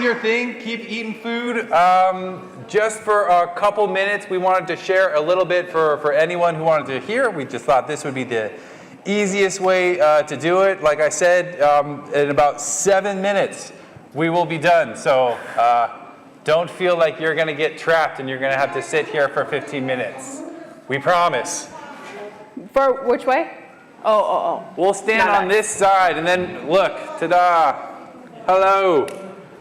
your thing. Keep eating food. Just for a couple minutes, we wanted to share a little bit for anyone who wanted to hear. We just thought this would be the easiest way to do it. Like I said, in about 7 minutes, we will be done. So don't feel like you're going to get trapped and you're going to have to sit here for 15 minutes. We promise. For which way? Oh. We'll stand on this side and then look. Ta-da. Hello.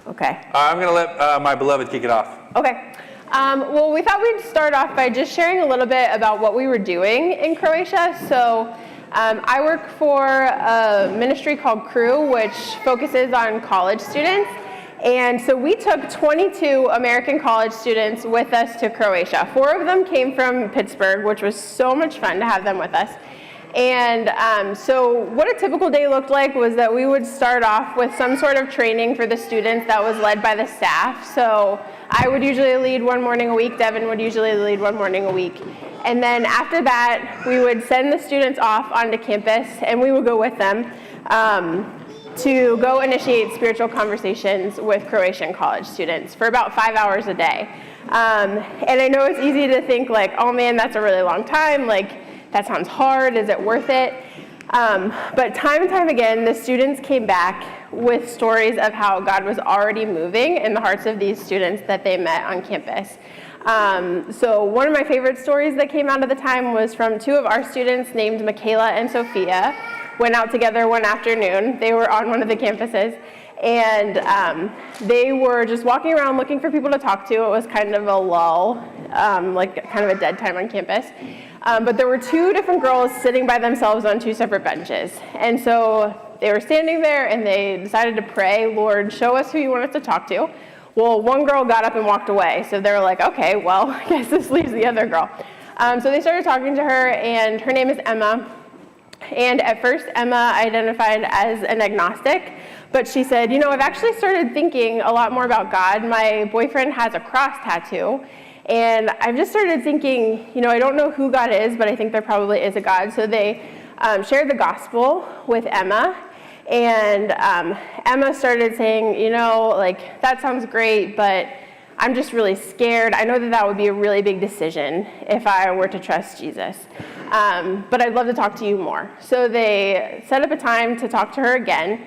Okay. I'm going to let my beloved kick it off. Okay. Well, we thought we'd start off by just sharing a little bit about what we were doing in Croatia. So I work for a ministry called Crew, which focuses on college students. And so we took 22 American college students with us to Croatia. 4 of them came from Pittsburgh, which was so much fun to have them with us. And so what a typical day looked like was that we would start off with some sort of training for the students that was led by the staff. So I would usually lead 1 morning a week. Devin would usually lead 1 morning a week. And then after that, we would send the students off onto campus, and we would go with them to go initiate spiritual conversations with Croatian college students for about 5 hours a day. And I know it's easy to think like, oh man, that's a really long time. Like, that sounds hard. Is it worth it? But time and time again, the students came back with stories of how God was already moving in the hearts of these students that they met on campus. So one of my favorite stories that came out of the time was from 2 of our students named Michaela and Sophia. Went out together one afternoon. They were on one of the campuses, and they were just walking around looking for people to talk to. It was kind of a lull, like kind of a dead time on campus. But there were 2 different girls sitting by themselves on 2 separate benches. And so they were standing there and they decided to pray, Lord, show us who you want us to talk to. Well, one girl got up and walked away. So they were like, okay, well, I guess this leaves the other girl. So they started talking to her, and her name is Emma. And at first, Emma identified as an agnostic, but she said, you know, I've actually started thinking a lot more about God. My boyfriend has a cross tattoo, and I've just started thinking, you know, I don't know who God is, but I think there probably is a God. So they shared the gospel with Emma, and Emma started saying, you know, like, that sounds great, but I'm just really scared. I know that that would be a really big decision if I were to trust Jesus. But I'd love to talk to you more. So they set up a time to talk to her again.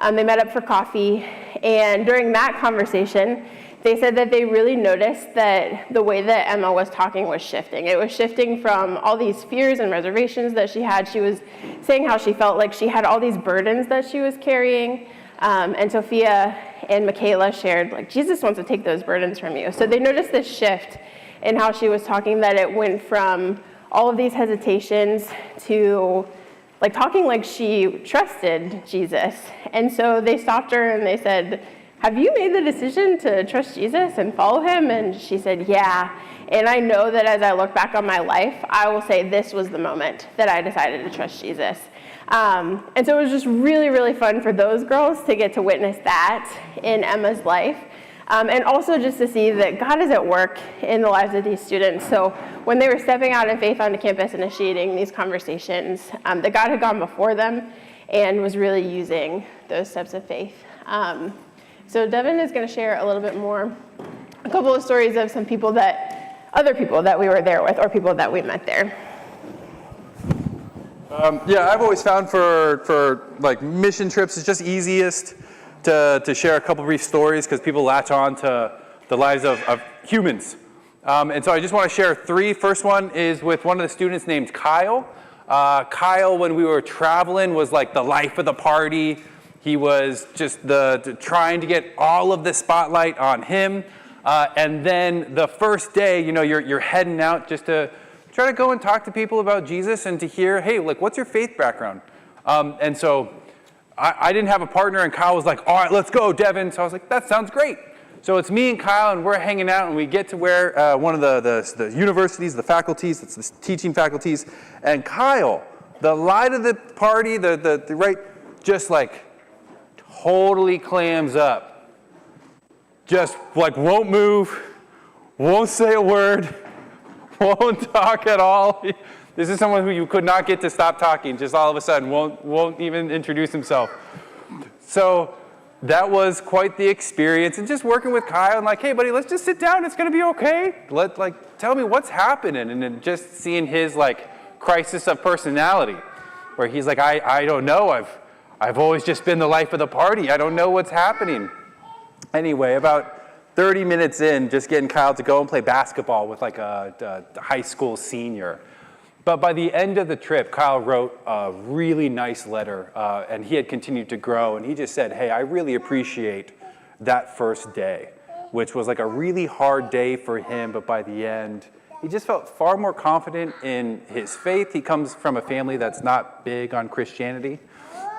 They met up for coffee. And during that conversation, they said that they really noticed that the way that Emma was talking was shifting. It was shifting from all these fears and reservations that she had. She was saying how she felt like she had all these burdens that she was carrying. And Sophia and Michaela shared, like, Jesus wants to take those burdens from you. So they noticed this shift in how she was talking, that it went from all of these hesitations to like talking like she trusted Jesus. And so they stopped her and they said, have you made the decision to trust Jesus and follow him? And she said, yeah. And I know that as I look back on my life, I will say this was the moment that I decided to trust Jesus. And so it was just really, really fun for those girls to get to witness that in Emma's life. And also just to see that God is at work in the lives of these students. So when they were stepping out in faith onto campus, initiating these conversations, that God had gone before them and was really using those steps of faith. So Devin is going to share a little bit more, a couple of stories of some people other people that we were there with, or people that we met there. Yeah, I've always found for like mission trips, it's just easiest to share a couple brief stories because people latch on to the lives of humans. And so I just want to share 3. First one is with one of the students named Kyle. Kyle, when we were traveling, was like the life of the party. He was just trying to get all of the spotlight on him. And then the first day, you know, you're heading out just to try to go and talk to people about Jesus and to hear, hey, like, what's your faith background? And so I didn't have a partner, and Kyle was like, all right, let's go, Devin. So I was like, that sounds great. So it's me and Kyle, and we're hanging out, and we get to where one of the universities, the faculties, it's the teaching faculties, and Kyle, the light of the party, the right, just like totally clams up. Just like won't move, won't say a word, won't talk at all. This is someone who you could not get to stop talking, just all of a sudden won't even introduce himself. So that was quite the experience. And just working with Kyle and like, hey, buddy, let's just sit down. It's going to be okay. Tell me what's happening. And then just seeing his crisis of personality, where he's like, I don't know. I've always just been the life of the party. I don't know what's happening. Anyway, about 30 minutes in, just getting Kyle to go and play basketball with a high school senior. But by the end of the trip, Kyle wrote a really nice letter, and he had continued to grow. And he just said, hey, I really appreciate that first day, which was a really hard day for him. But by the end, he just felt far more confident in his faith. He comes from a family that's not big on Christianity.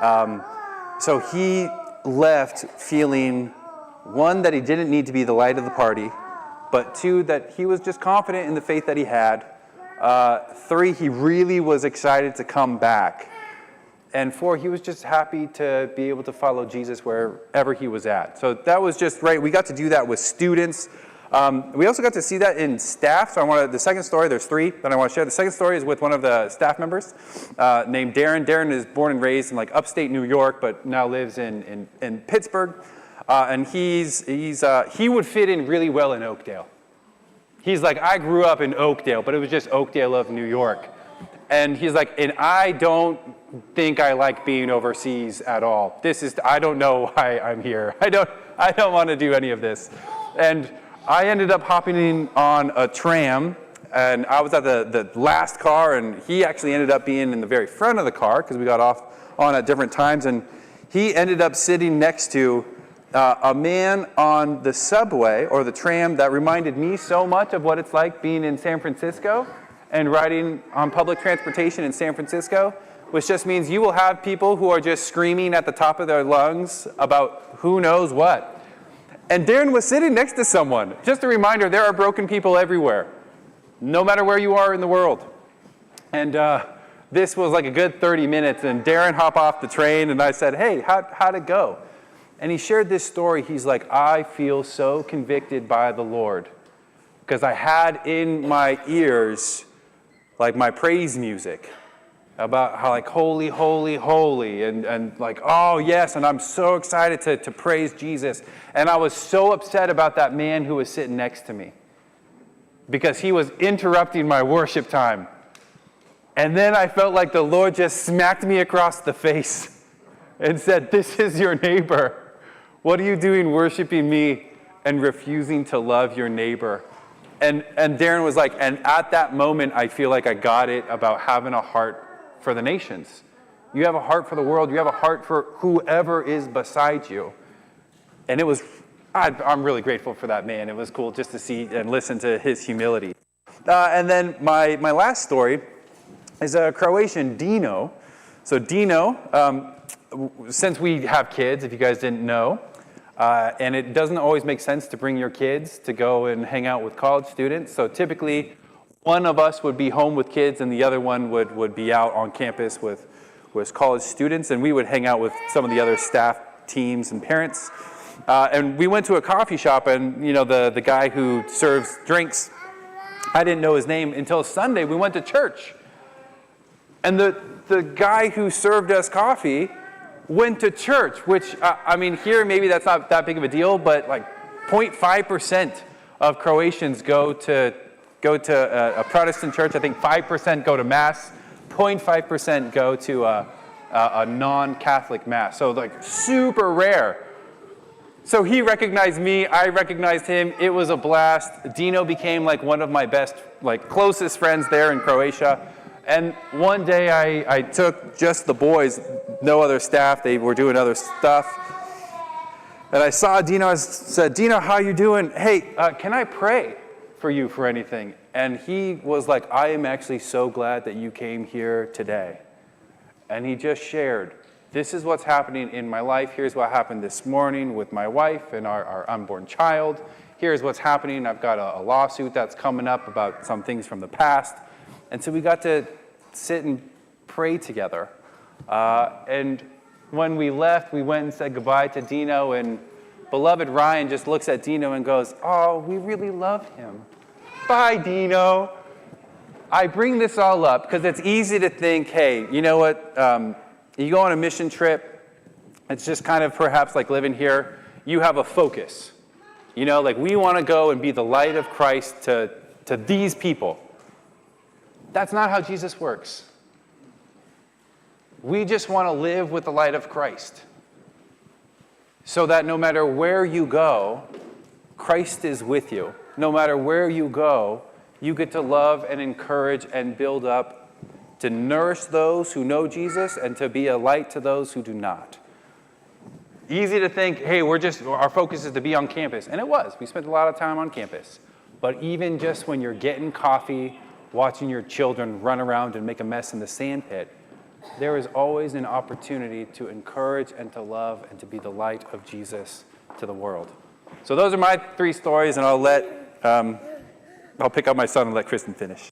So he left feeling, one, that he didn't need to be the light of the party, but two, that he was just confident in the faith that he had. Three, he really was excited to come back. And four, he was just happy to be able to follow Jesus wherever he was at. So that was just right. We got to do that with students. We also got to see that in staff. So the second story, there's three that I want to share. The second story is with one of the staff members named Darren. Darren is born and raised in upstate New York, but now lives in Pittsburgh. And he would fit in really well in Oakdale. He's like, I grew up in Oakdale, but it was just Oakdale of New York. And he's like, and I don't think I like being overseas at all. I don't know why I'm here. I don't want to do any of this. And I ended up hopping in on a tram, and I was at the last car, and he actually ended up being in the very front of the car because we got off on at different times. And he ended up sitting next to a man on the subway or the tram that reminded me so much of what it's like being in San Francisco and riding on public transportation in San Francisco, which just means you will have people who are just screaming at the top of their lungs about who knows what. And Darren was sitting next to someone. Just a reminder, there are broken people everywhere, no matter where you are in the world. And this was a good 30 minutes, and Darren hopped off the train, and I said, hey, how'd it go? And he shared this story. He's like, I feel so convicted by the Lord because I had in my ears my praise music about how holy, holy, holy, and oh yes, and I'm so excited to praise Jesus. And I was so upset about that man who was sitting next to me because he was interrupting my worship time. And then I felt like the Lord just smacked me across the face and said, this is your neighbor. What are you doing worshiping me and refusing to love your neighbor? And Darren was like, and at that moment, I feel like I got it about having a heart for the nations. You have a heart for the world. You have a heart for whoever is beside you. And it was, I'm really grateful for that man. It was cool just to see and listen to his humility. And then my last story is a Croatian, Dino. So Dino, since we have kids, if you guys didn't know, and it doesn't always make sense to bring your kids to go and hang out with college students. So typically, one of us would be home with kids and the other one would be out on campus with college students, and we would hang out with some of the other staff teams and parents. And we went to a coffee shop, and the guy who serves drinks, I didn't know his name until Sunday. We went to church. And the guy who served us coffee went to church, which, here maybe that's not that big of a deal, but 0.5% of Croatians go to a Protestant church. I think 5% go to Mass, 0.5% go to a non-Catholic Mass. So super rare. So he recognized me, I recognized him. It was a blast. Dino became one of my best, closest friends there in Croatia. And one day I took just the boys, no other staff, they were doing other stuff. And I saw Dino, I said, Dino, how you doing? Hey, can I pray for you for anything? And he was like, I am actually so glad that you came here today. And he just shared, this is what's happening in my life. Here's what happened this morning with my wife and our unborn child. Here's what's happening. I've got a lawsuit that's coming up about some things from the past. And so we got to sit and pray together. And when we left, we went and said goodbye to Dino, and beloved Ryan just looks at Dino and goes, oh, we really love him. Bye, Dino. I bring this all up because it's easy to think, hey, you know what? You go on a mission trip, It's just kind of perhaps like living here. You have a focus. You know, like we want to go and be the light of Christ to these people. That's not how Jesus works. We just want to live with the light of Christ, so that no matter where you go, Christ is with you. No matter where you go, you get to love and encourage and build up, to nourish those who know Jesus and to be a light to those who do not. Easy to think, hey, our focus is to be on campus. And it was. We spent a lot of time on campus. But even just when you're getting coffee, watching your children run around and make a mess in the sand pit, there is always an opportunity to encourage and to love and to be the light of Jesus to the world. So those are my 3 stories, and I'll pick up my son and let Kristen finish.